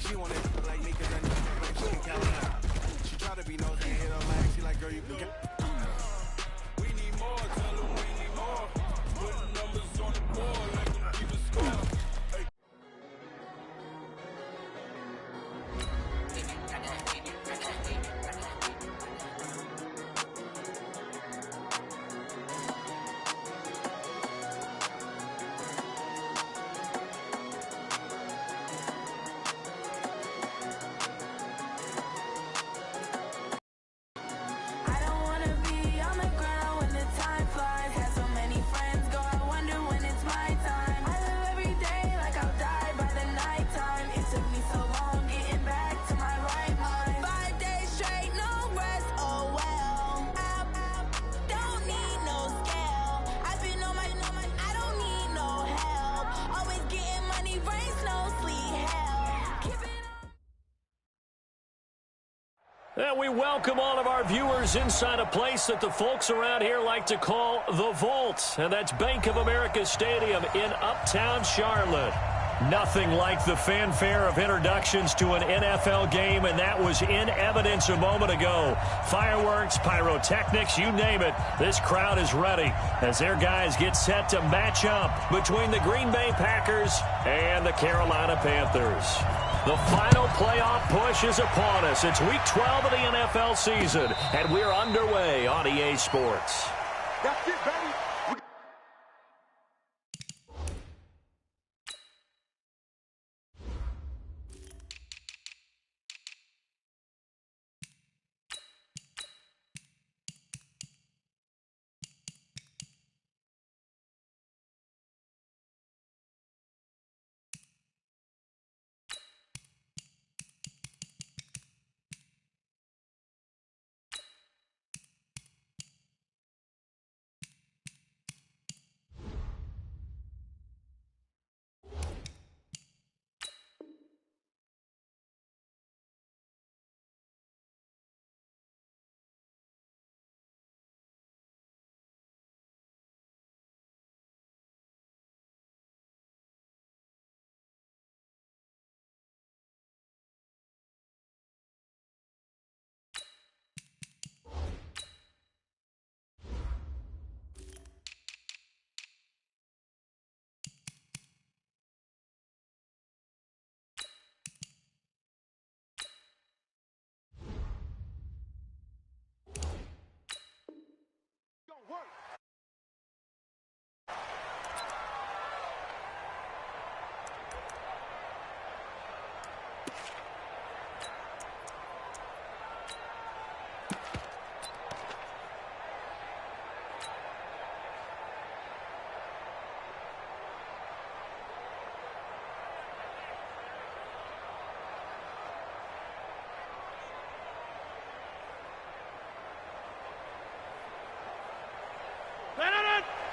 She wanna like me 'cause I know like she can count it out. She try to be nosy and hit her lag. She like, girl, you can get. We need more, tell them we need more. Putting numbers on the board like them keep a score. And we welcome all of our viewers inside a place that the folks around here like to call the Vault. And that's Bank of America Stadium in Uptown Charlotte. Nothing like the fanfare of introductions to an NFL game, and that was in evidence a moment ago. Fireworks, pyrotechnics, you name it. This crowd is ready as their guys get set to match up between the Green Bay Packers and the Carolina Panthers. The final playoff push is upon us. It's Week 12 of the NFL season, and we're underway on EA Sports. That's it, baby.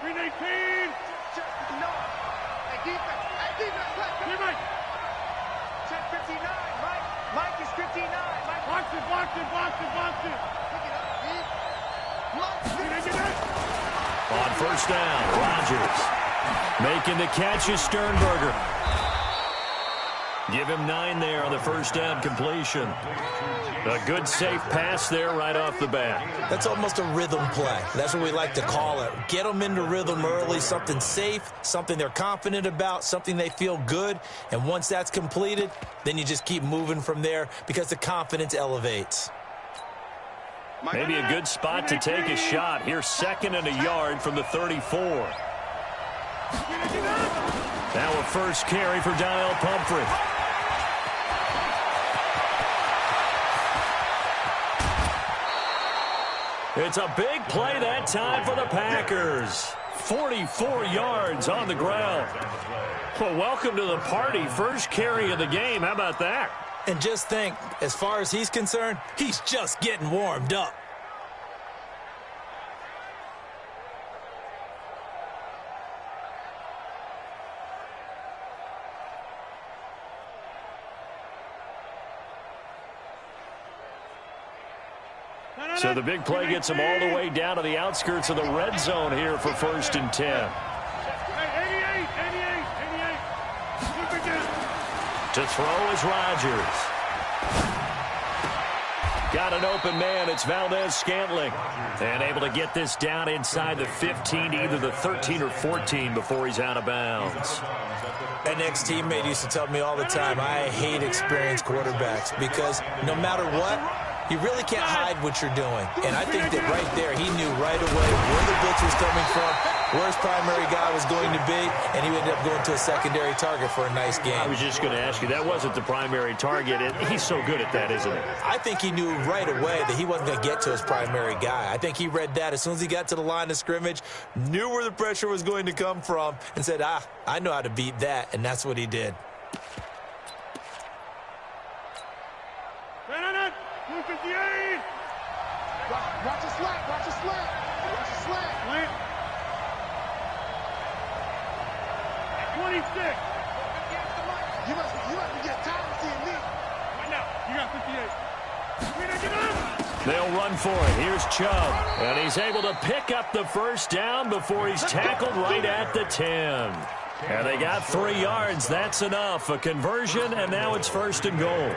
We need team. No. Hey, defense. Hey, defense. Here, Mike. Check 59. Mike is 59. Mike. Box it. Pick it up, D. On first down, Rodgers. Making the catch is Sternberger. Give him 9 there on the first down completion. A good, safe pass there right off the bat. That's almost a rhythm play. That's what we like to call it. Get them into rhythm early, something safe, something they're confident about, something they feel good. And once that's completed, then you just keep moving from there because the confidence elevates. Maybe a good spot to take a shot. Here's 2nd and a yard from the 34. Now a first carry for Donnell Pumphrey. It's a big play that time for the Packers. 44 yards on the ground. Well, welcome to the party. First carry of the game. How about that? And just think, as far as he's concerned, he's just getting warmed up. So the big play gets him all the way down to the outskirts of the red zone here for 1st and 10. To throw is Rodgers. Got an open man. It's Valdez-Scantling. And able to get this down inside the 15, either the 13 or 14 before he's out of bounds. An ex-teammate used to tell me all the time, I hate experienced quarterbacks because no matter what, you really can't hide what you're doing. And I think that right there, he knew right away where the blitz was coming from, where his primary guy was going to be, and he ended up going to a secondary target for a nice game. I was just going to ask you, that wasn't the primary target. He's so good at that, isn't he? I think he knew right away that he wasn't going to get to his primary guy. I think he read that as soon as he got to the line of scrimmage, knew where the pressure was going to come from, and said, I know how to beat that, and that's what he did. Watch the slant, watch the slant. Watch the slant. Slant. 26. You must be getting tired of seeing me. Right now, you got 58. They'll run for it. Here's Chubb. And he's able to pick up the first down before he's tackled right at the 10. And they got 3 yards. That's enough. A conversion, and now it's 1st and goal.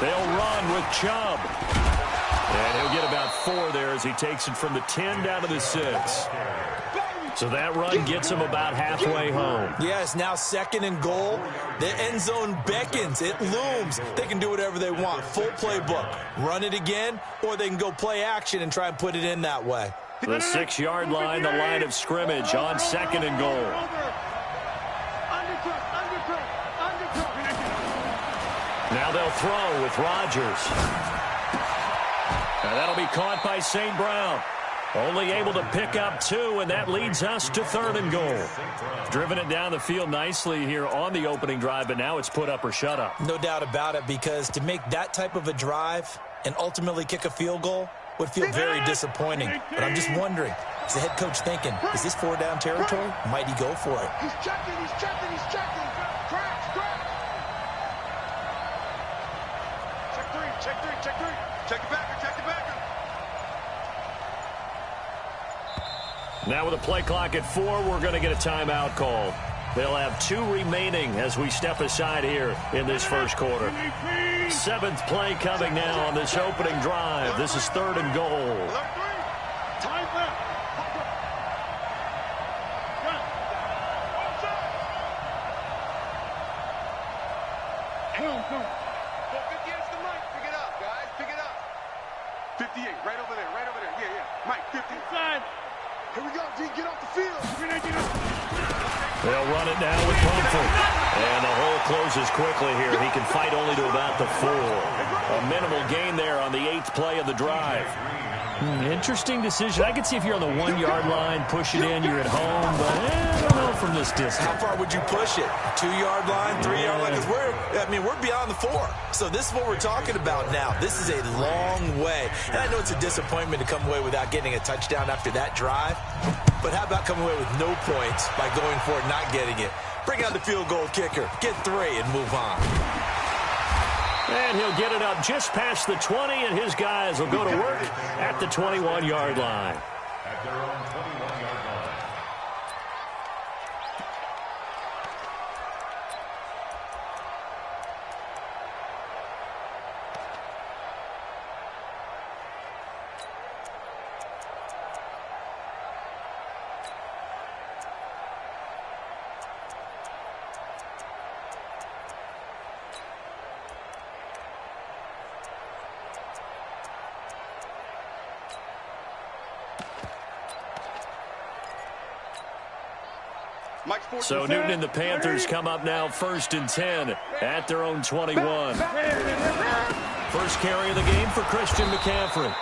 They'll run with Chubb. And he'll get about 4 there as he takes it from the 10 down to the 6. So that run gets him about halfway home. Yes, now 2nd and goal. The end zone beckons. It looms. They can do whatever they want. Full playbook. Run it again, or they can go play action and try and put it in that way. The 6-yard line, the line of scrimmage on 2nd and goal. Now they'll throw with Rodgers. And that'll be caught by St. Brown. Only able to pick up 2, and that leads us to 3rd and goal. Driven it down the field nicely here on the opening drive, but now it's put up or shut up. No doubt about it, because to make that type of a drive and ultimately kick a field goal would feel very disappointing. But I'm just wondering, is the head coach thinking, is this 4-down territory? Might he go for it? He's checking, he's checking, he's checking. Crash, crash. Check 3, check 3, check 3. Check the backer, check the backer. Now with a play clock at 4, we're going to get a timeout call. They'll have 2 remaining as we step aside here in this first quarter. 7th play coming now on this opening drive. This is 3rd and goal. Time left. Helm, come. 58's the mic. Pick it up, guys. Pick it up. 58, right over there, right over there. Yeah, yeah. Mike, 50. Inside. Here we go, D. Get off the field. They'll run it now with Pumphrey. And the hole closes quickly here. He can fight only to about the 4. A minimal gain there on the 8th play of the drive. Interesting decision. I could see if you're on the 1-yard line, push it in, you're at home, but I don't know from this distance. How far would you push it? 2-yard line, 3-yard line? Because we're beyond the 4. So this is what we're talking about now. This is a long way. And I know it's a disappointment to come away without getting a touchdown after that drive. But how about coming away with no points by going for it, not getting it? Bring out the field goal kicker, get 3, and move on. And he'll get it up just past the 20, and his guys will go to work at the 21-yard line. At their own 21-yard line. So Newton and the Panthers come up now 1st and 10 at their own 21. First carry of the game for Christian McCaffrey.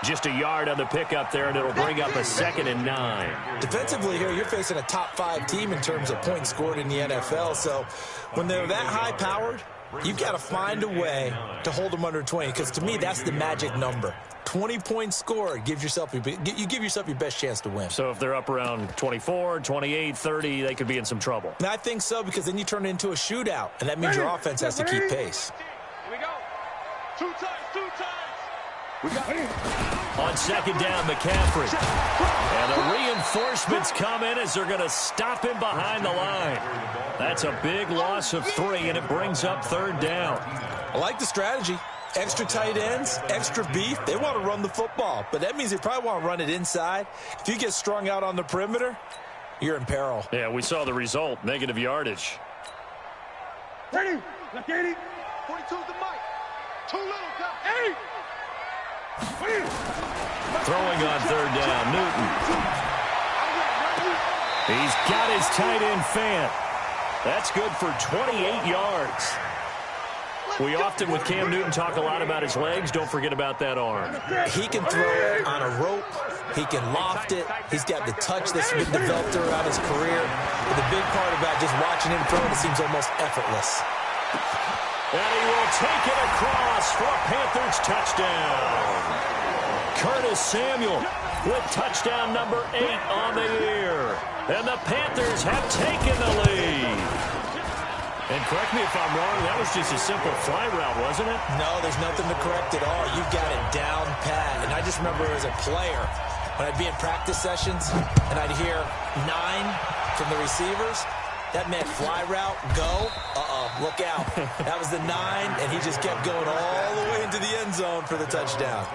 Just a yard on the pickup there, and it'll bring up a 2nd and 9. Defensively here, you're facing a top 5 team in terms of points scored in the NFL. So when they're that high-powered, you've got to find a way to hold them under 20, because to me, that's the magic number. 20-point score, you give yourself your best chance to win. So if they're up around 24, 28, 30, they could be in some trouble. And I think so, because then you turn it into a shootout, and that means your offense has to keep pace. Here we go. Two times. We got it. On second down, McCaffrey. And the reinforcements come in as they're going to stop him behind the line. That's a big loss of 3, and it brings up third down. I like the strategy. Extra tight ends, extra beef. They want to run the football, but that means they probably want to run it inside. If you get strung out on the perimeter, you're in peril. Yeah, we saw the result, negative yardage. Ready? Left 80. 42's the mic. Too little, Cal. 80. Throwing on third down, Newton. He's got his tight end fan. That's good for 28 yards. We often, with Cam Newton, talk a lot about his legs. Don't forget about that arm. He can throw it on a rope. He can loft it. He's got the touch that's been developed throughout his career. But the big part about just watching him throw it seems almost effortless. And he will take it across for a Panthers touchdown. Curtis Samuel with touchdown number 8 on the year. And the Panthers have taken the lead. And correct me if I'm wrong, that was just a simple fly route, wasn't it? No, there's nothing to correct at all. You've got it down pat. And I just remember as a player, when I'd be in practice sessions and I'd hear 9 from the receivers, that meant fly route, go, look out. That was the 9, and he just kept going all the way into the end zone for the touchdown.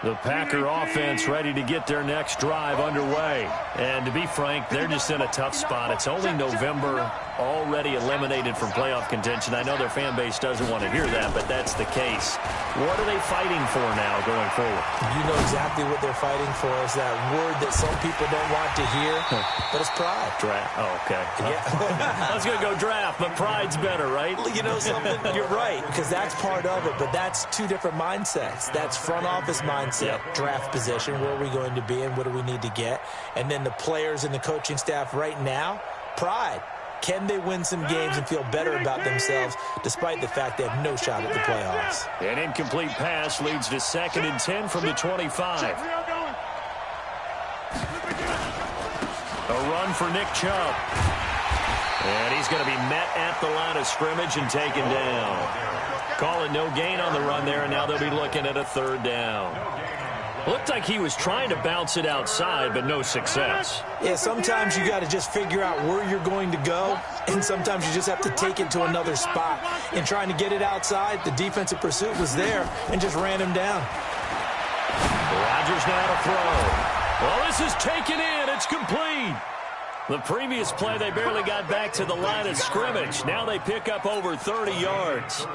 The Packer offense ready to get their next drive underway. And to be frank, they're just in a tough spot. It's only November, already eliminated from playoff contention. I know their fan base doesn't want to hear that, but that's the case. What are they fighting for now going forward? You know exactly what they're fighting for. Is that word that some people don't want to hear, but it's pride. Draft. Oh, okay. Yeah. I was going to go draft, but pride's better, right? You know something? You're right, because that's part of it, but that's 2 different mindsets. That's front office mindset, draft position, where are we going to be and what do we need to get? And then the players and the coaching staff right now, pride. Can they win some games and feel better about themselves despite the fact they have no shot at the playoffs? An incomplete pass leads to 2nd and 10 from the 25. A run for Nick Chubb. And he's going to be met at the line of scrimmage and taken down. Call it no gain on the run there, and now they'll be looking at a 3rd down. Looked like he was trying to bounce it outside, but no success. Yeah, sometimes you got to just figure out where you're going to go, and sometimes you just have to take it to another spot. In trying to get it outside, the defensive pursuit was there and just ran him down. Rodgers now to throw. Well, this is taken in. It's complete. The previous play, they barely got back to the line of scrimmage. Now they pick up over 30 yards.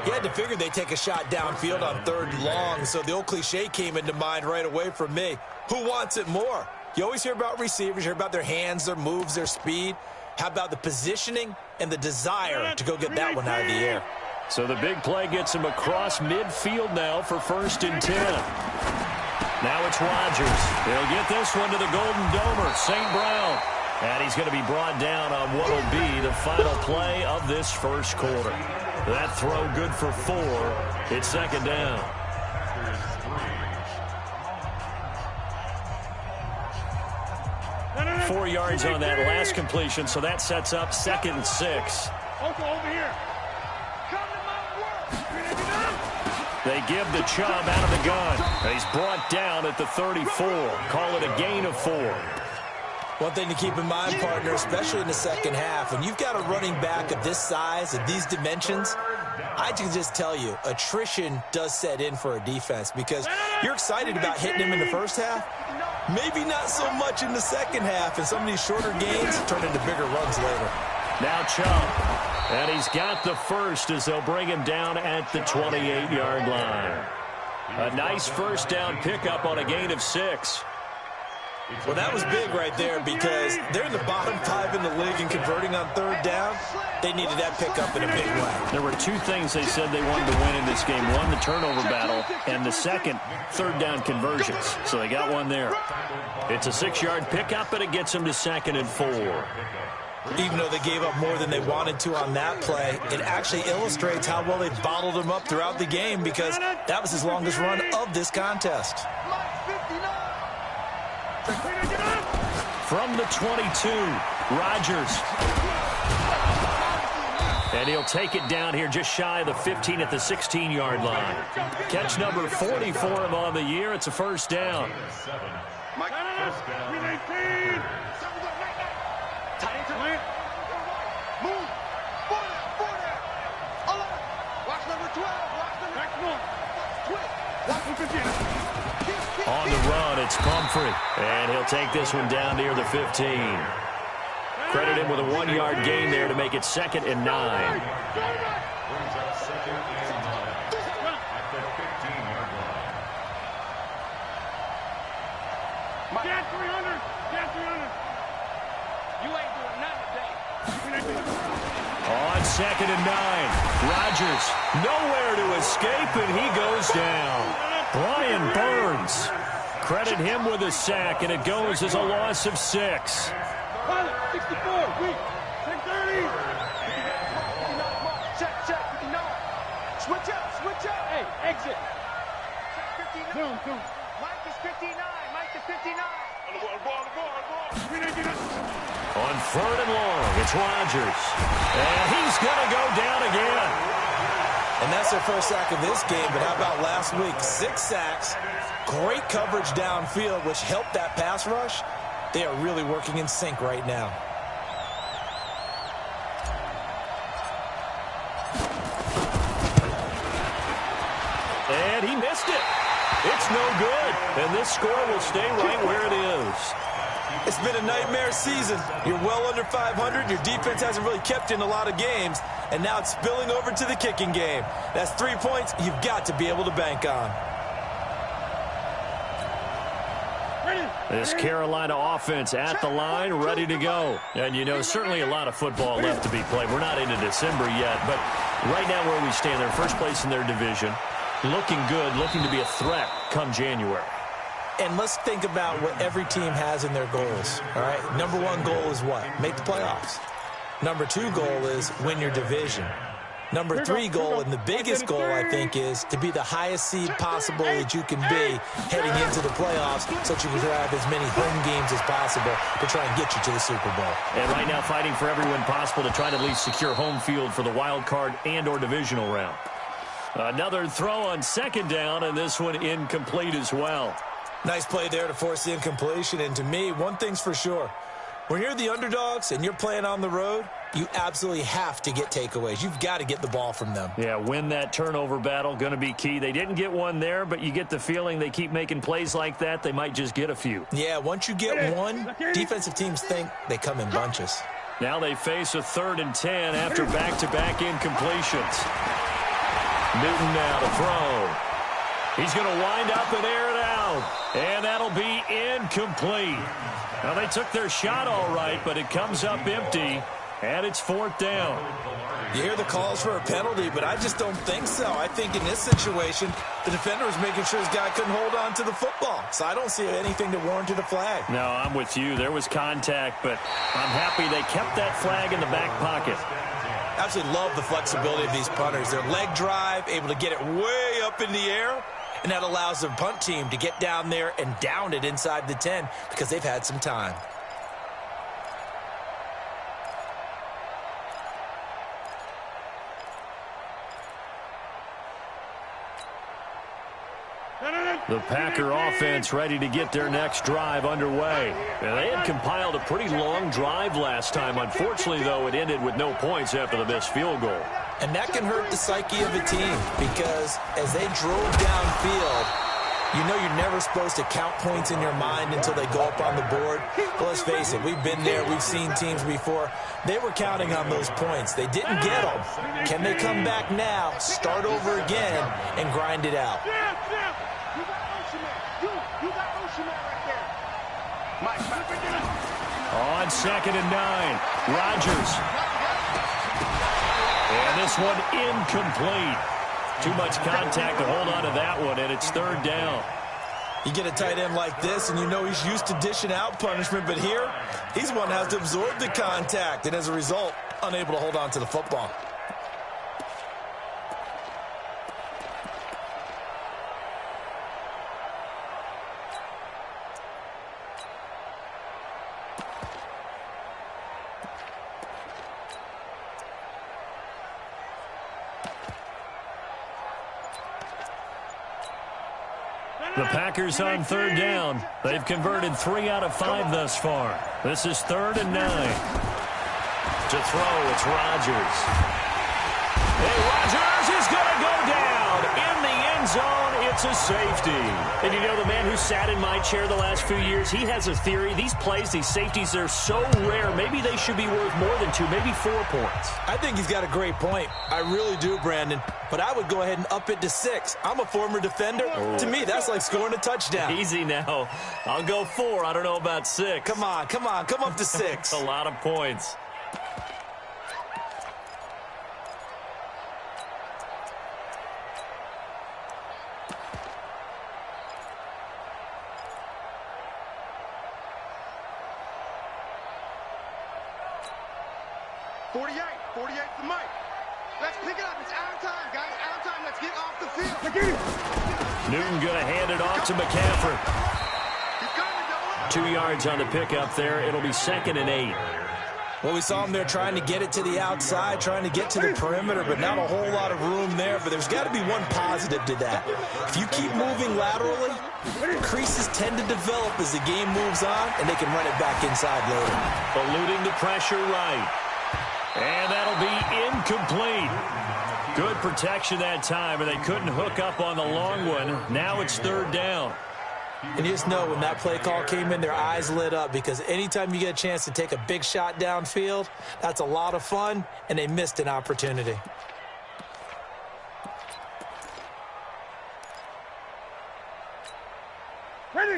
You had to figure they'd take a shot downfield on 3rd and long, so the old cliche came into mind right away from me. Who wants it more? You always hear about receivers, you hear about their hands, their moves, their speed. How about the positioning and the desire to go get that one out of the air? So the big play gets him across midfield now for 1st and 10. Now it's Rodgers. He'll get this one to the Golden Domer, St. Brown. And he's going to be brought down on what will be the final play of this 1st quarter. That throw good for 4. It's 2nd down. No. 4 yards on that last completion, so that sets up 2nd and 6. Also over here. They give the Chubb out of the gun. And he's brought down at the 34. Call it a gain of 4. One thing to keep in mind, partner, especially in the second half, when you've got a running back of this size, of these dimensions, I can just tell you, attrition does set in for a defense because you're excited about hitting him in the first half, maybe not so much in the second half, and some of these shorter gains turn into bigger runs later. Now Chubb, and he's got the first as they'll bring him down at the 28-yard line. A nice 1st down pickup on a gain of 6. Well, that was big right there because they're in the bottom 5 in the league and converting on 3rd down. They needed that pickup in a big way. There were 2 things they said they wanted to win in this game. One, the turnover battle, and the second, 3rd down conversions. So they got one there. It's a 6-yard pickup, but it gets them to 2nd and 4. Even though they gave up more than they wanted to on that play, it actually illustrates how well they bottled them up throughout the game because that was his longest run of this contest. From the 22, Rodgers. And he'll take it down here just shy of the 15 at the 16-yard line. Catch number 40 for him on the year. It's a first down. Mike, first down. 319. tight end to Lance. Move. Four down. 11. Watch number 12. Watch number Back north. Twist. On the run, it's Pumphrey. And he'll take this one down near the 15. Credit him with a 1-yard gain there to make it 2nd and 9. Brings up 2nd and 9 at the 15-yard line. Get 300. Get 300. You ain't doing nothing today. On 2nd and 9, Rodgers nowhere to escape, and he goes down. Brian Burns. Credit him with a sack, and it goes as a loss of 6. Pilot, 64. Weak. 630. Check. 59. Switch up. Hey, exit. Check 59. Zoom. Mike is 59. Mike is 59. On the ball. 319. On 3rd and long, it's Rodgers. And he's going to go down again. And that's their first sack of this game, but how about last week? 6 sacks, great coverage downfield, which helped that pass rush. They are really working in sync right now. And he missed it. It's no good. And this score will stay right where it is. It's been a nightmare season. You're well under 500. Your defense hasn't really kept in a lot of games. And now it's spilling over to the kicking game. That's 3 points you've got to be able to bank on. This Carolina offense at the line, ready to go. And, you know, certainly a lot of football left to be played. We're not into December yet, but right now where we stand, they're first place in their division. Looking good, looking to be a threat come January. And let's think about what every team has in their goals, all right? Number 1 goal is what? Make the playoffs. Number 2 goal is win your division. Number 3 goal, and the biggest goal, I think, is to be the highest seed possible that you can be heading into the playoffs so that you can have as many home games as possible to try and get you to the Super Bowl. And right now fighting for every win possible to try to at least secure home field for the wild card and or divisional round. Another throw on 2nd down, and this one incomplete as well. Nice play there to force the incompletion, and to me, one thing's for sure. When you're the underdogs and you're playing on the road, you absolutely have to get takeaways. You've got to get the ball from them. Yeah, win that turnover battle, going to be key. They didn't get one there, but you get the feeling they keep making plays like that, they might just get a few. Yeah, once you get one, defensive teams think they come in bunches. Now they face a 3rd and 10 after back-to-back incompletions. Newton now to throw. He's going to wind up and air it out, and that'll be incomplete. Now, they took their shot all right, but it comes up empty, and it's 4th down. You hear the calls for a penalty, but I just don't think so. I think in this situation, the defender was making sure his guy couldn't hold on to the football. So I don't see anything that warranted a flag. No, I'm with you. There was contact, but I'm happy they kept that flag in the back pocket. I absolutely love the flexibility of these punters. Their leg drive, able to get it way up in the air. And that allows the punt team to get down there and down it inside the 10 because they've had some time. The Packer offense ready to get their next drive underway. And they had compiled a pretty long drive last time. Unfortunately, though, it ended with no points after the missed field goal. And that can hurt the psyche of a team because as they drove downfield, you know you're never supposed to count points in your mind until they go up on the board. But let's face it, we've been there. We've seen teams before. They were counting on those points. They didn't get them. Can they come back now, start over again, and grind it out? On 2nd and 9, Rodgers. And this one incomplete. Too much contact to hold on to that one, and it's 3rd down. You get a tight end like this, and you know he's used to dishing out punishment, but here, he's one that has to absorb the contact, and as a result, unable to hold on to the football. The Packers on third down. They've converted 3 out of 5 thus far. This is 3rd and 9. To throw, it's Rodgers. Hey, Rodgers is going to go down in the end zone. It's a safety. And you know, the man who sat in my chair the last few years, he has a theory. These plays, these safeties, they're so rare. Maybe they should be worth more than 2, maybe 4 points. I think he's got a great point. I really do, Brandon. But I would go ahead and up it to 6. I'm a former defender. Oh. To me, that's like scoring a touchdown. Easy now. I'll go 4. I don't know about 6. Come on. Come up to 6. A lot of points. The mic. Let's pick it up. It's out of time, guys. Out of time. Let's get off the field. Newton going to hand it off to McCaffrey. 2 yards on the pickup there. It'll be 2nd and 8. Well, we saw him there trying to get it to the outside, trying to get to the perimeter, but not a whole lot of room there. But there's got to be one positive to that. If you keep moving laterally, creases tend to develop as the game moves on, and they can run it back inside later. Eluding the pressure right. And that'll be incomplete. Good protection that time, and they couldn't hook up on the long one. Now it's 3rd down. And you just know when that play call came in, their eyes lit up, because anytime you get a chance to take a big shot downfield, that's a lot of fun, and they missed an opportunity.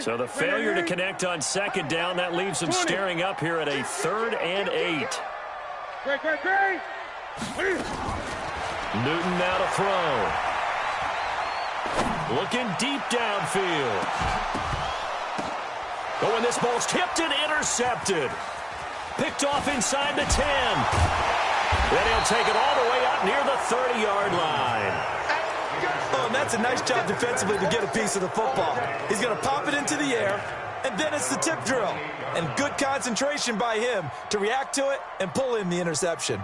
So the failure to connect on 2nd down, that leaves them staring up here at a 3rd and 8. Great. Newton now to throw. Looking deep downfield. Oh, and this ball's tipped and intercepted. Picked off inside the 10. Then he'll take it all the way up near the 30-yard line. Oh, and that's a nice job defensively to get a piece of the football. He's going to pop it into the air, and then it's the tip drill. And good concentration by him to react to it and pull in the interception.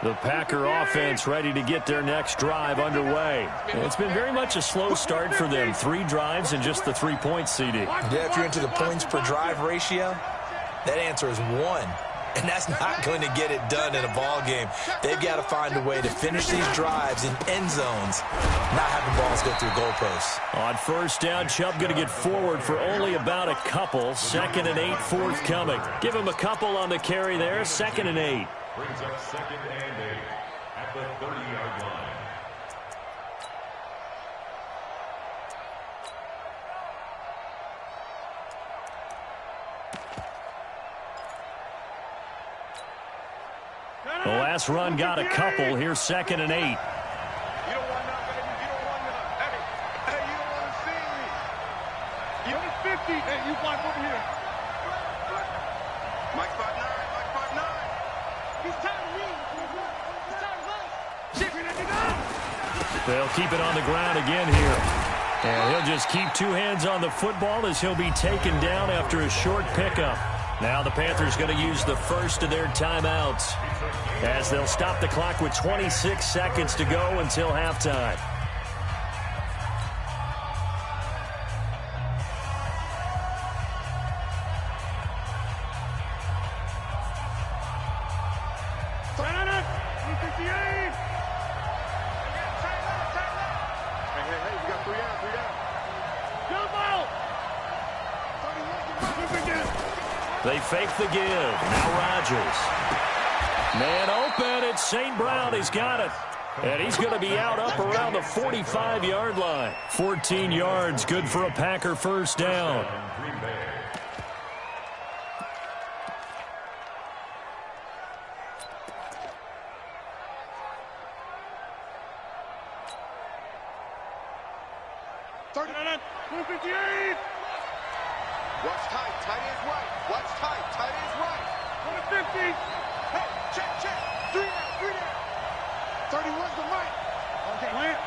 The Packer offense ready to get their next drive underway. And it's been very much a slow start for them. 3 drives and just the 3 points, CD. Yeah, if you're into the points per drive ratio, that answer is 1. And that's not going to get it done in a ball game. They've got to find a way to finish these drives in end zones, not having balls go through goalposts. On 1st down, Chubb going to get forward for only about a couple. 2nd and 8 forthcoming. Give him a couple on the carry there. 2nd and 8. Brings up 2nd and 8 at the 30-yard line. The last run got a couple. Here's 2nd and 8. You don't want none, baby. You don't want none. Hey, you don't want to see me. You want 50. Hey, you block over here. Mike 5'9". Mike 5'9". He's tired of me. He's tired of us. They'll keep it on the ground again here. And he'll just keep 2 hands on the football as he'll be taken down after a short pickup. Now the Panthers going to use the first of their timeouts as they'll stop the clock with 26 seconds to go until halftime. They fake the give. Now Rodgers. Man open. It's St. Brown. He's got it. And he's going to be out up around the 45-yard line. 14 yards. Good for a Packer 1st down. 258. Watch tight. Tight ends right. Watch tight. Tight ends right. 150. Hey, check. 3 down. 31's the right. Okay. Plant.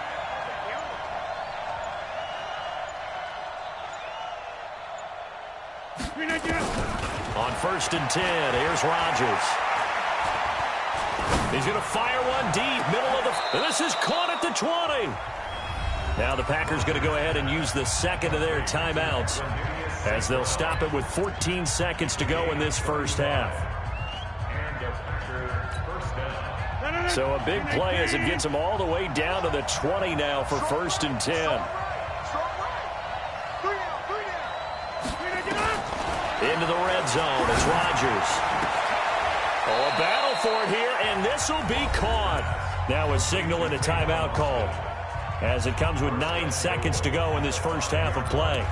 On 1st and 10, here's Rodgers. He's going to fire one deep, middle of the... This is caught at the 20. Now the Packers going to go ahead and use the second of their timeouts as they'll stop it with 14 seconds to go in this first half. So a big play as it gets them all the way down to the 20 now for 1st and 10. Into the red zone. It's Rodgers. Oh, a battle for it here, and this will be caught. Now a signal and a timeout call as it comes with 9 seconds to go in this first half of play.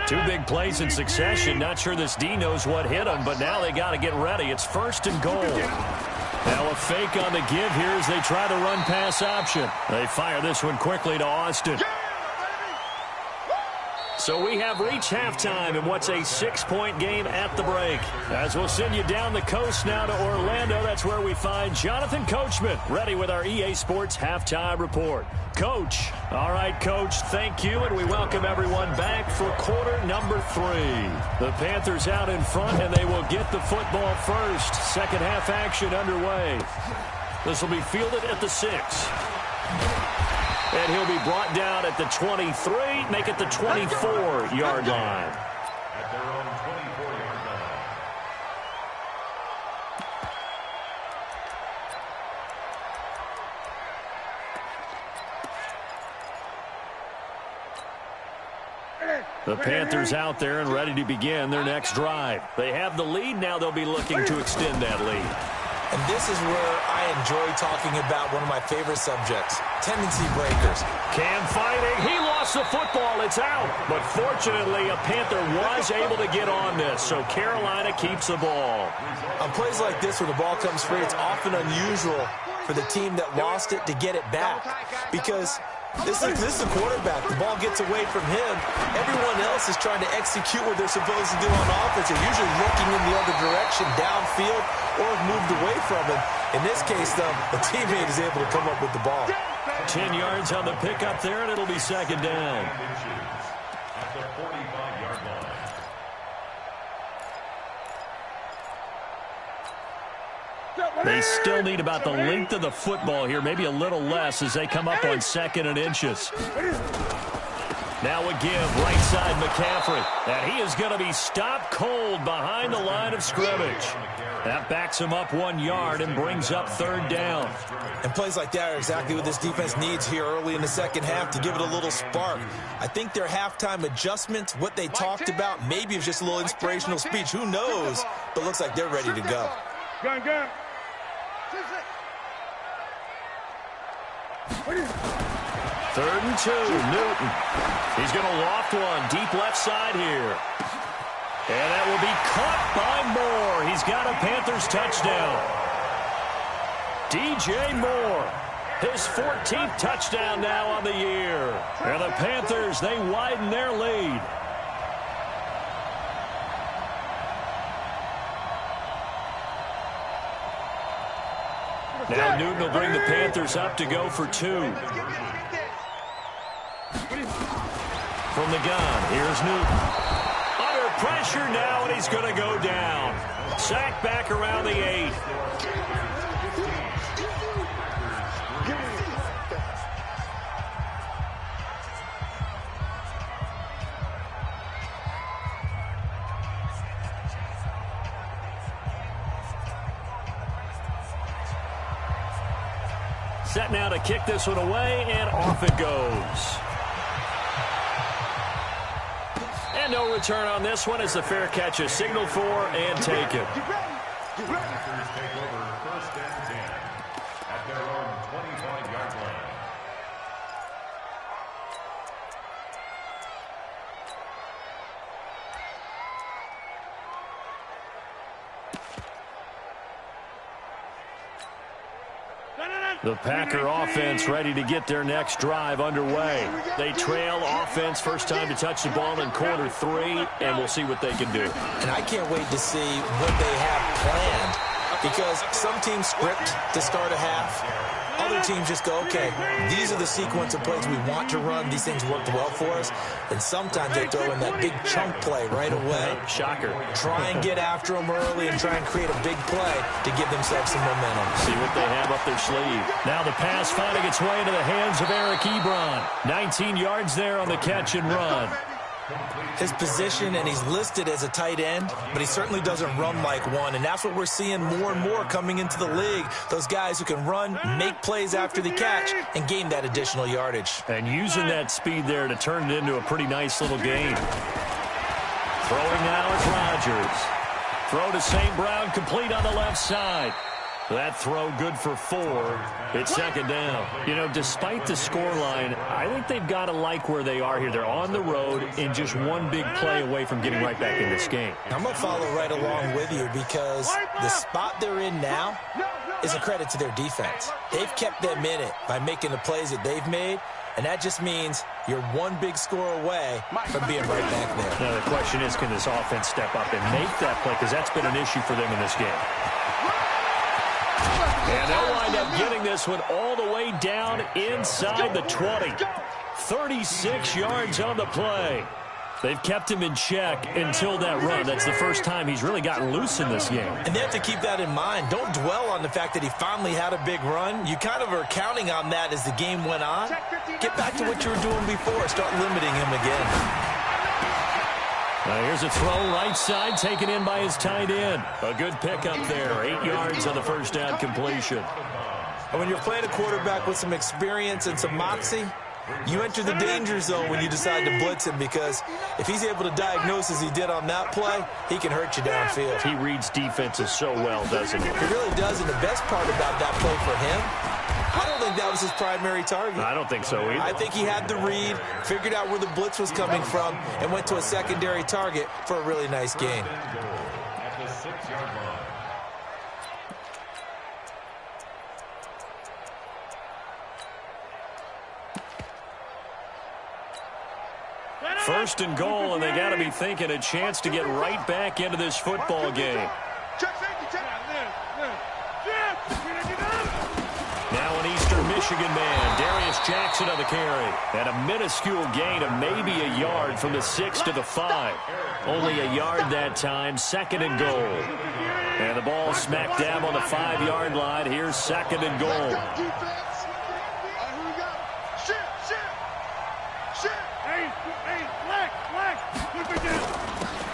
2 big plays in succession. Not sure this D knows what hit him, but now they got to get ready. It's 1st and goal. Now a fake on the give here as they try the run pass option. They fire this one quickly to Austin. So we have reached halftime in what's a 6-point game at the break. As we'll send you down the coast now to Orlando, that's where we find Jonathan Coachman, ready with our EA Sports Halftime Report. Coach. All right, Coach, thank you, and we welcome everyone back for quarter number 3. The Panthers out in front, and they will get the football first. Second half action underway. This will be fielded at the 6. And he'll be brought down at the 23, make it the 24-yard line. At their own 24-yard line. The Panthers out there and ready to begin their next drive. They have the lead. Now they'll be looking to extend that lead. And this is where I enjoy talking about one of my favorite subjects, tendency breakers. Cam fighting. He lost the football. It's out. But fortunately, a Panther was able to get on this, so Carolina keeps the ball. On plays like this where the ball comes free, it's often unusual for the team that lost it to get it back because this is the quarterback. The ball gets away from him. Everyone else is trying to execute what they're supposed to do on offense. They're usually looking in the other direction, downfield, or have moved away from him. In this case, though, the teammate is able to come up with the ball. 10 yards on the pickup there, and it'll be second down. At the 45-yard line. They still need about the length of the football here, maybe a little less as they come up on 2nd and inches. Now a give, right side McCaffrey. And he is going to be stopped cold behind the line of scrimmage. That backs him up 1 yard and brings up 3rd down. And plays like that are exactly what this defense needs here early in the second half to give it a little spark. I think their halftime adjustment, what they talked about, maybe it's just a little inspirational speech. Who knows? But looks like they're ready to go. Gun. 3rd and 2, Newton. He's going to loft one deep left side here. And that will be caught by Moore. He's got a Panthers touchdown. DJ Moore, his 14th touchdown now on the year. And the Panthers, they widen their lead. Now Newton will bring the Panthers up to go for 2. From the gun, here's Newton. Under pressure now, and he's going to go down. Sacked back around the 8. Set now to kick this one away, and off it goes. And no return on this one as the fair catch is signaled for and taken. Panthers take over 1st and 10 at their own 25-yard line. The Packer offense ready to get their next drive underway. They trail offense, first time to touch the ball in quarter 3, and we'll see what they can do. And I can't wait to see what they have planned, because some teams script to start a half. Other teams just go, okay, these are the sequence of plays we want to run. These things worked well for us. And sometimes they throw in that big chunk play right away. Shocker. Try and get after them early and try and create a big play to give themselves some momentum. See what they have up their sleeve. Now the pass finding its way into the hands of Eric Ebron. 19 yards there on the catch and run. His position, and he's listed as a tight end, but he certainly doesn't run like one, and that's what we're seeing more and more coming into the league. Those guys who can run, make plays after the catch, and gain that additional yardage. And using that speed there to turn it into a pretty nice little game. Throwing now is Rodgers. Throw to St. Brown, complete on the left side. That throw good for 4. It's second down. You know, despite the scoreline, I think they've got to like where they are here. They're on the road and just one big play away from getting right back in this game. I'm going to follow right along with you, because the spot they're in now is a credit to their defense. They've kept them in it by making the plays that they've made, and that just means you're one big score away from being right back there. Now the question is, can this offense step up and make that play? Because that's been an issue for them in this game. And they'll wind up getting this one all the way down inside the 20. 36 yards on the play. They've kept him in check until that run. That's the first time he's really gotten loose in this game. And they have to keep that in mind. Don't dwell on the fact that he finally had a big run. You kind of are counting on that as the game went on. Get back to what you were doing before. Start limiting him again. Here's a throw right side, taken in by his tight end. A good pickup there, 8 yards on the first down completion. And when you're playing a quarterback with some experience and some moxie, you enter the danger zone when you decide to blitz him, because if he's able to diagnose as he did on that play, he can hurt you downfield. He reads defenses so well, doesn't he? He really does, and the best part about that play for him, I don't think that was his primary target. I don't think so either. I think he had the read, figured out where the blitz was coming from, and went to a secondary target for a really nice gain. At the 6-yard line. First and goal, and they got to be thinking a chance to get right back into this football game. Now an Eastern Michigan man, Darius Jackson on the carry. And a minuscule gain of maybe a yard from the 6 to the 5. Only a yard that time, second and goal. And the ball smack dab on the 5-yard line. Here's second and goal.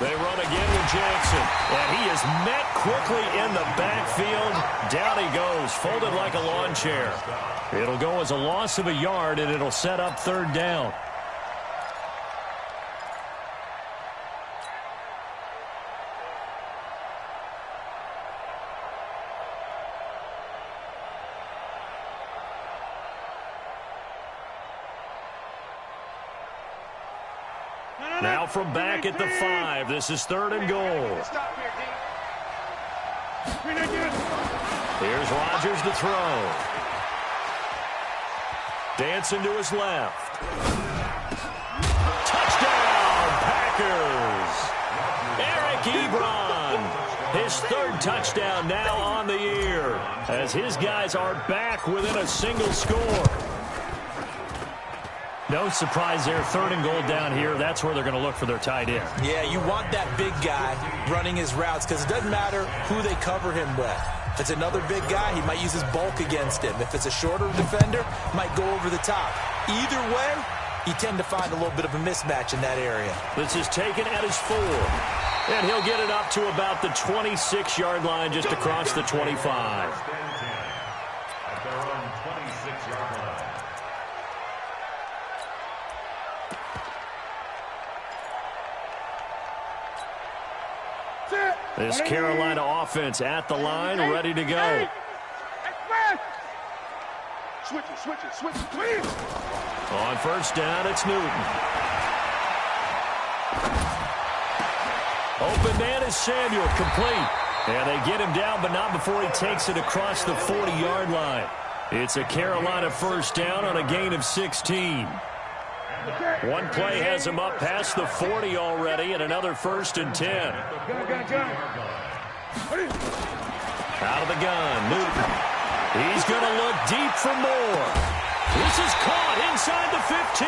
They run again with Jackson, and he is met quickly in the backfield. Down he goes, folded like a lawn chair. It'll go as a loss of a yard, and it'll set up third down. Now from back at the 5, this is third and goal. Here's Rodgers to throw. Dancing to his left. Touchdown, Packers! Eric Ebron, his third touchdown now on the year, as his guys are back within a single score. No surprise there, third and goal down here. That's where they're going to look for their tight end. Yeah, you want that big guy running his routes, because it doesn't matter who they cover him with. If it's another big guy, he might use his bulk against him. If it's a shorter defender, might go over the top. Either way, you tend to find a little bit of a mismatch in that area. This is taken at his 4. And he'll get it up to about the 26-yard line, just across the 25. At their own 26-yard line. This Carolina offense at the line, ready to go. Switch it, please. On first down, it's Newton. Open man is Samuel, complete. And they get him down, but not before he takes it across the 40-yard line. It's a Carolina first down on a gain of 16. One play has him up past the 40 already, and another 1st and 10. Out of the gun, Newton. He's going to look deep for more. This is caught inside the 15.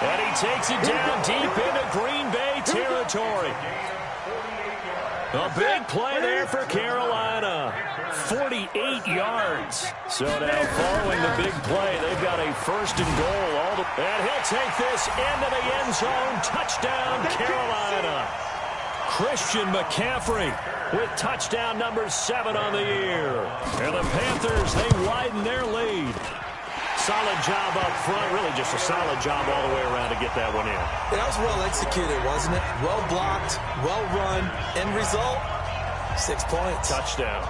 And he takes it down deep into Green Bay territory. A big play there for Carolina. 48 yards. So now following the big play, they've got a 1st and goal. And he'll take this into the end zone. Touchdown, Carolina. Christian McCaffrey with touchdown number 7 on the year. And the Panthers, they widen their lead. Solid job up front. Really just a solid job all the way around to get that one in. That was well executed, wasn't it? Well blocked, well run. End result, 6 points. Touchdown.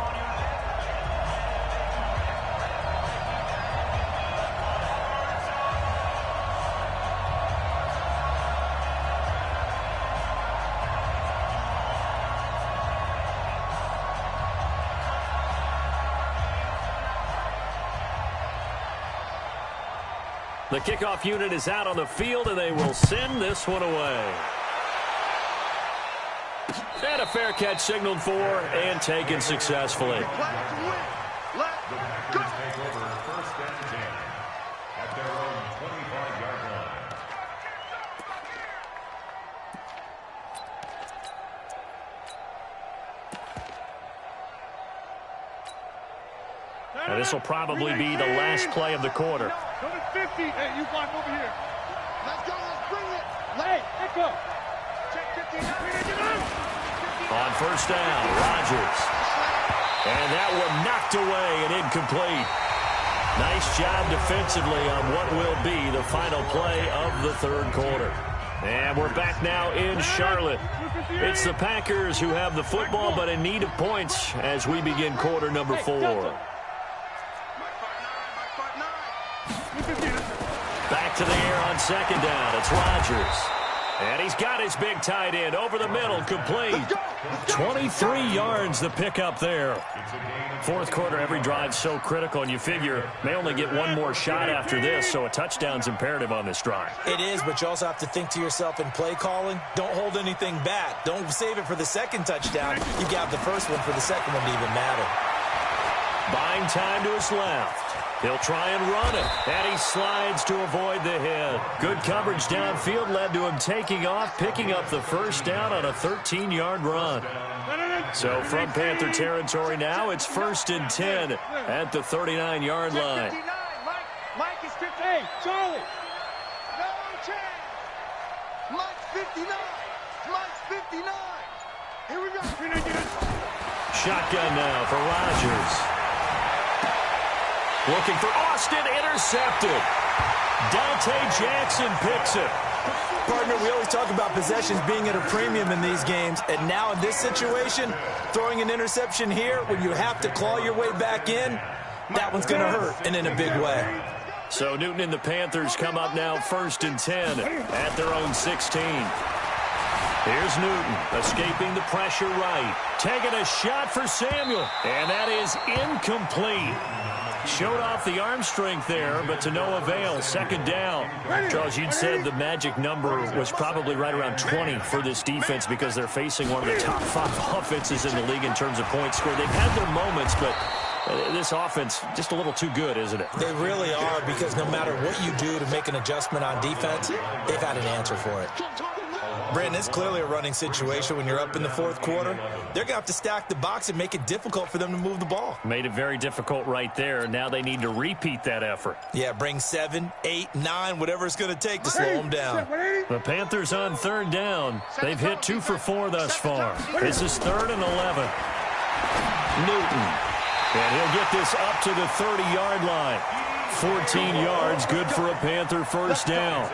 The kickoff unit is out on the field, and they will send this one away. And a fair catch signaled for and taken successfully. The Packers take over 1st and 10 at their own 25-yard line. And this will probably be the last play of the quarter. Number 50. Hey, you block over here. Let's go. Let's bring it. Hey, let's go. Check 59. On 1st down, Rodgers. And that one knocked away and incomplete. Nice job defensively on what will be the final play of the 3rd quarter. And we're back now in Charlotte. It's the Packers who have the football, but in need of points as we begin quarter number 4. Back to the air on 2nd down. It's Rodgers. And he's got his big tight end over the middle, complete. 23 yards the pickup there. 4th quarter, every drive so critical, and you figure they only get one more shot after this, so a touchdown's imperative on this drive. It is, but you also have to think to yourself in play calling, don't hold anything back. Don't save it for the 2nd touchdown. You got the 1st one for the 2nd one to even matter. Buying time to his left. He'll try and run it, and he slides to avoid the hit. Good coverage downfield led to him taking off, picking up the 1st down on a 13-yard run. So from Panther territory now, it's 1st and 10 at the 39-yard line. Mike is 50. Hey, Charlie. No chance. Mike's 59. Mike's 59. Here we go. Shotgun now for Rodgers. Looking for Austin, intercepted. Dante Jackson picks it. Partner, we always talk about possessions being at a premium in these games, and now in this situation, throwing an interception here when you have to claw your way back in, that one's going to hurt, and in a big way. So Newton and the Panthers come up now 1st and 10 at their own 16. Here's Newton, escaping the pressure right. Taking a shot for Samuel, and that is incomplete. Showed off the arm strength there, but to no avail. 2nd down. Charles, you'd said the magic number was probably right around 20 for this defense because they're facing one of the top 5 offenses in the league in terms of points scored. They've had their moments, but this offense just a little too good, isn't it? They really are, because no matter what you do to make an adjustment on defense, they've had an answer for it. Brandon, it's clearly a running situation when you're up in the 4th quarter. They're going to have to stack the box and make it difficult for them to move the ball. Made it very difficult right there. Now they need to repeat that effort. Yeah, bring 7, 8, 9, whatever it's going to take to slow them down. The Panthers on 3rd down. They've hit 2 for 4 thus far. This is 3rd and 11. Newton. And he'll get this up to the 30-yard line. 14 yards, good for a Panther 1st down.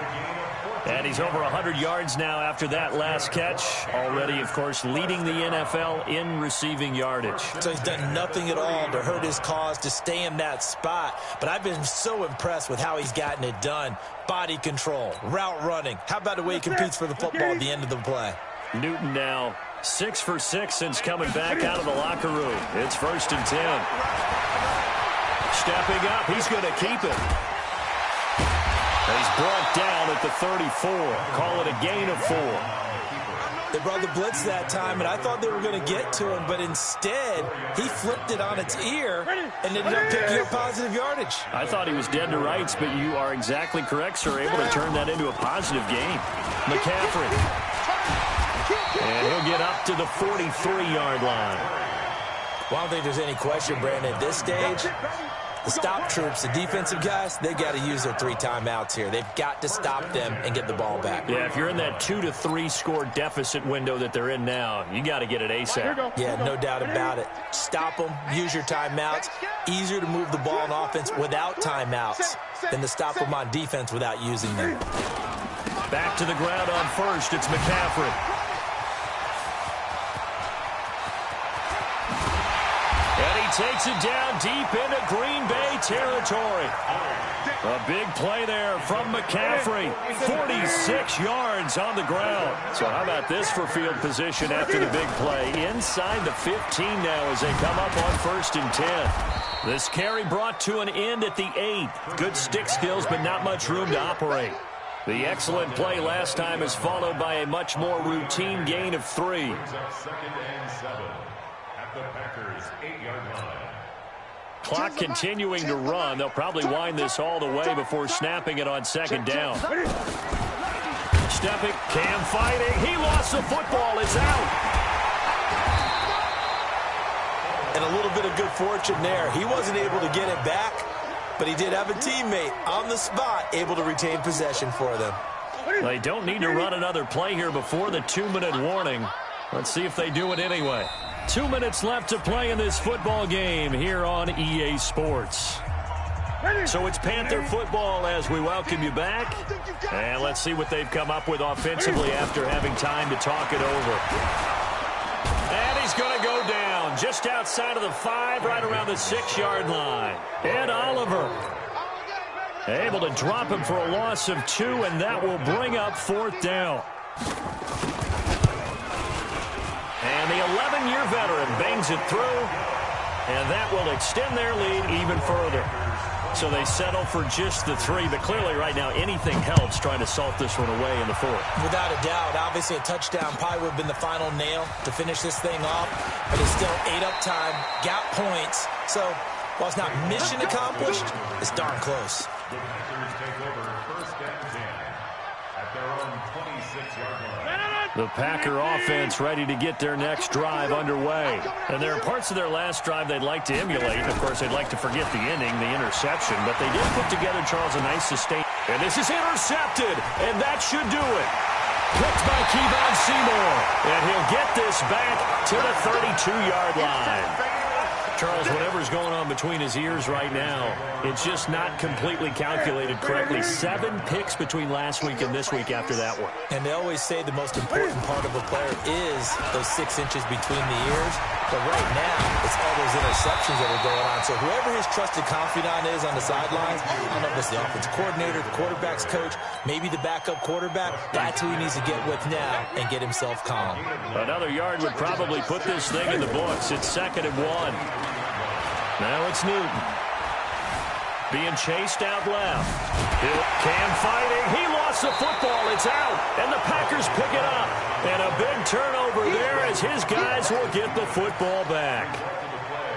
And he's over 100 yards now after that last catch. Already, of course, leading the NFL in receiving yardage. So he's done nothing at all to hurt his cause, to stay in that spot. But I've been so impressed with how he's gotten it done. Body control, route running. How about the way he competes for the football at the end of the play? Newton now 6 for 6 since coming back out of the locker room. It's 1st and 10. Stepping up, he's going to keep it. He's brought down at the 34. Call it a gain of 4. They brought the blitz that time, and I thought they were going to get to him, but instead, he flipped it on its ear and ended up picking up positive yardage. I thought he was dead to rights, but you are exactly correct, sir. Able to turn that into a positive gain. McCaffrey. And he'll get up to the 43-yard line. Well, I don't think there's any question, Brandon, at this stage, the stop troops, the defensive guys, they got to use their 3 timeouts here. They've got to stop them and get the ball back. Yeah, if you're in that 2 to 3 score deficit window that they're in now, you got to get it ASAP. Yeah, no doubt about it. Stop them, use your timeouts. Easier to move the ball on offense without timeouts than to stop them on defense without using them. Back to the ground on first. It's McCaffrey. And he takes it down deep into Green Bay territory. A big play there from McCaffrey. 46 yards on the ground. So how about this for field position after the big play? Inside the 15 now as they come up on 1st and 10. This carry brought to an end at the 8. Good stick skills, but not much room to operate. The excellent play last time is followed by a much more routine gain of 3. 2nd and 7 at the Packers' 8-yard line. Clock continuing to run. They'll probably wind this all the way before snapping it on 2nd down. Stepping, Cam fighting. He lost the football. It's out. And a little bit of good fortune there. He wasn't able to get it back, but he did have a teammate on the spot able to retain possession for them. They don't need to run another play here before the 2-minute warning. Let's see if they do it anyway. 2 minutes left to play in this football game here on EA Sports. So it's Panther football as we welcome you back. And let's see what they've come up with offensively after having time to talk it over. And he's going to go down just outside of the 5, right around the 6-yard line. Ed Oliver able to drop him for a loss of 2, and that will bring up 4th down. And the 11-year veteran bangs it through, and that will extend their lead even further. So they settle for just the 3, but clearly right now anything helps trying to salt this one away in the 4th. Without a doubt, obviously a touchdown probably would have been the final nail to finish this thing off, but it's still 8 up time, got points. So while it's not mission accomplished, it's darn close. The Packers take over 1st and 10 at their own 26-yard line. The Packer offense ready to get their next drive underway. And there are parts of their last drive they'd like to emulate. Of course, they'd like to forget the ending, the interception. But they did put together, Charles, a nice sustain. And this is intercepted, and that should do it. Picked by Kevon Seymour. And he'll get this back to the 32-yard line. Charles, whatever's going on between his ears right now, it's just not completely calculated correctly. 7 picks between last week and this week after that one. And they always say the most important part of a player is those 6 inches between the ears. But right now, it's all those interceptions that are going on. So whoever his trusted confidant is on the sidelines, I don't know if it's the offensive coordinator, the quarterback's coach, maybe the backup quarterback, that's who he needs to get with now and get himself calm. Another yard would probably put this thing in the books. It's 2nd and 1. Now it's Newton. Being chased out left. Cam fighting. He lost the football. It's out. And the Packers pick it up. And a big turnover there as his guys will get the football back.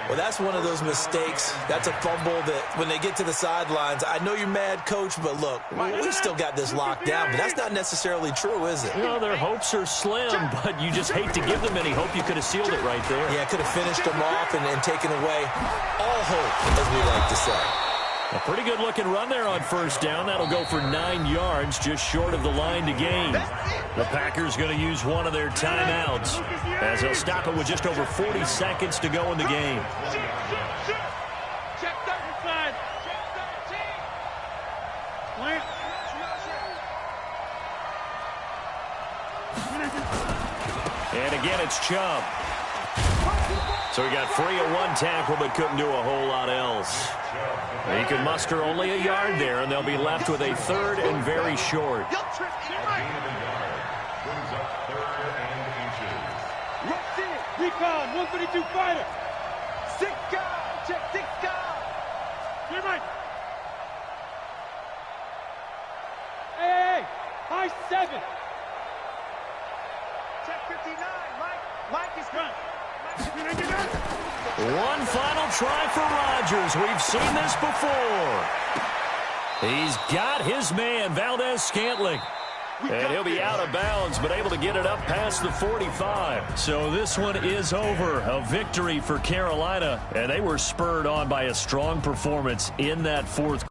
Well, that's one of those mistakes. That's a fumble that when they get to the sidelines, I know you're mad, Coach, but look, we still got this locked down. But that's not necessarily true, is it? You know, their hopes are slim, but you just hate to give them any hope. You could have sealed it right there. Yeah, could have finished them off and taken away all hope, as we like to say. A pretty good-looking run there on 1st down. That'll go for 9 yards, just short of the line to gain. The Packers going to use one of their timeouts as they'll stop it with just over 40 seconds to go in the game. Check 13. Plant. And again, it's Chubb. So he got free of 1 tackle, but couldn't do a whole lot else. He can muster only a yard there, and they'll be left with a 3rd and very short. Brings up 3rd and inches. Recon, 132 fighter. Check 6 guard. Clear, Mike. Hey, high 7. Check 59, Mike. Mike is good. One final try for Rodgers. We've seen this before. He's got his man, Valdez-Scantling. And he'll be out of bounds, but able to get it up past the 45. So this one is over. A victory for Carolina. And they were spurred on by a strong performance in that fourth quarter.